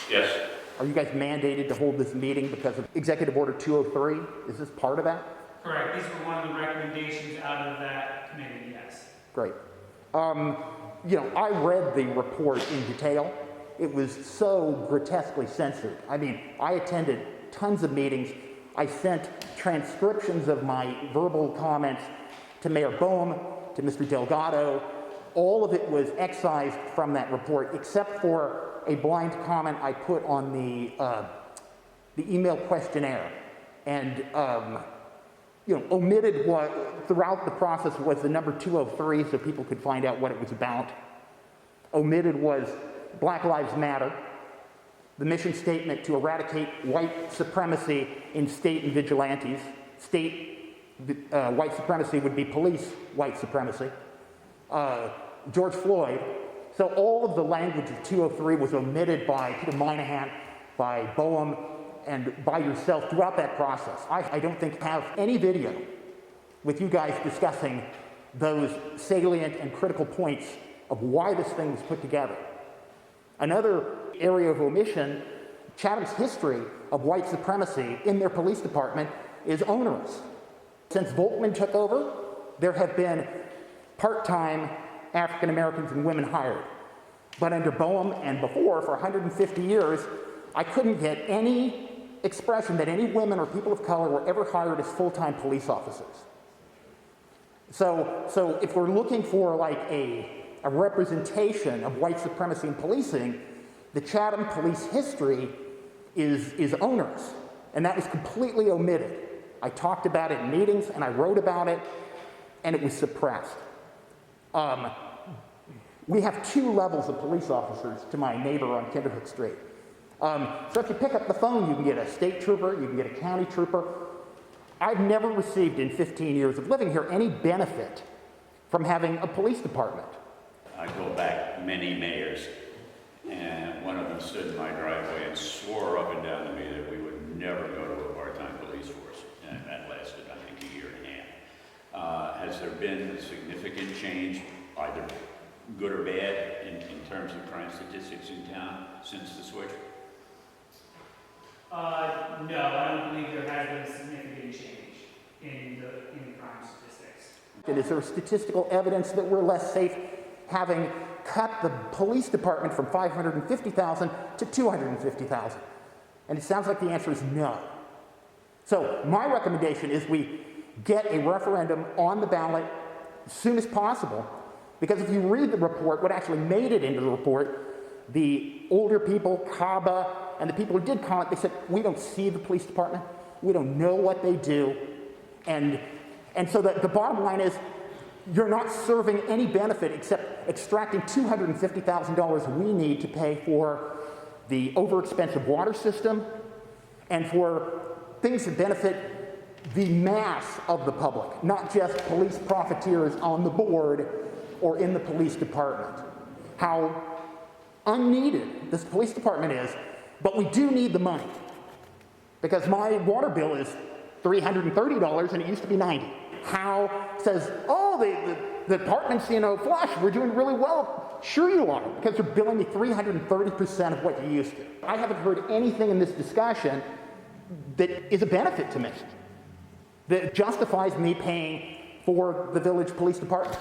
Yes. Are you guys mandated to hold this meeting because of Executive Order 203? Is this part of that? Correct. These were one of the recommendations out of that committee, yes. Great. You know, I read the report in detail. It was so grotesquely censored. I mean, I attended tons of meetings. I sent transcriptions of my verbal comments to Mayor Boehm, to Mr. Delgado. All of it was excised from that report, except for a blind comment I put on the email questionnaire, and you know, omitted what throughout the process was the number 203, so people could find out what it was about. Omitted was Black Lives Matter, the mission statement to eradicate white supremacy in state and vigilantes. State white supremacy would be police white supremacy. George Floyd. So all of the language of 203 was omitted by Peter Minahan, by Boehm, and by yourself throughout that process. I don't think have any video with you guys discussing those salient and critical points of why this thing was put together. Another area of omission, Chatham's history of white supremacy in their police department is onerous. Since Volkman took over, there have been part-time African Americans and women hired. But under Boehm and before, for 150 years, I couldn't get any expression that any women or people of color were ever hired as full-time police officers. So if we're looking for like a representation of white supremacy in policing, the Chatham police history is onerous, and that was completely omitted. I talked about it in meetings, and I wrote about it, and it was suppressed. We have 2 levels of police officers to my neighbor on Kinderhook Street. So if you pick up the phone, you can get a state trooper, you can get a county trooper. I've never received in 15 years of living here any benefit from having a police department. I go back many mayors, and one of them stood in my driveway and swore up and down to me that we would never go to a part-time police force, and that lasted, I think, a year and a half. Has there been a significant change, either good or bad, in terms of crime statistics in town since the switch? No, I don't believe there has been a significant change in the crime statistics. And is there statistical evidence that we're less safe having cut the police department from 550,000 to 250,000? And it sounds like the answer is no. So my recommendation is we get a referendum on the ballot as soon as possible, because if you read the report, what actually made it into the report, the older people, CABA, and the people who did comment, they said, we don't see the police department, we don't know what they do, and so the bottom line is, you're not serving any benefit except extracting $250,000 we need to pay for the overexpensive water system and for things that benefit the mass of the public, not just police profiteers on the board or in the police department. How unneeded this police department is, but we do need the money, because my water bill is $330 and it used to be $90. Howe says, oh, the department's, you know, flush, we're doing really well. Sure you are, because they're billing me 330% of what you used to. I haven't heard anything in this discussion that is a benefit to me, that justifies me paying for the village police department.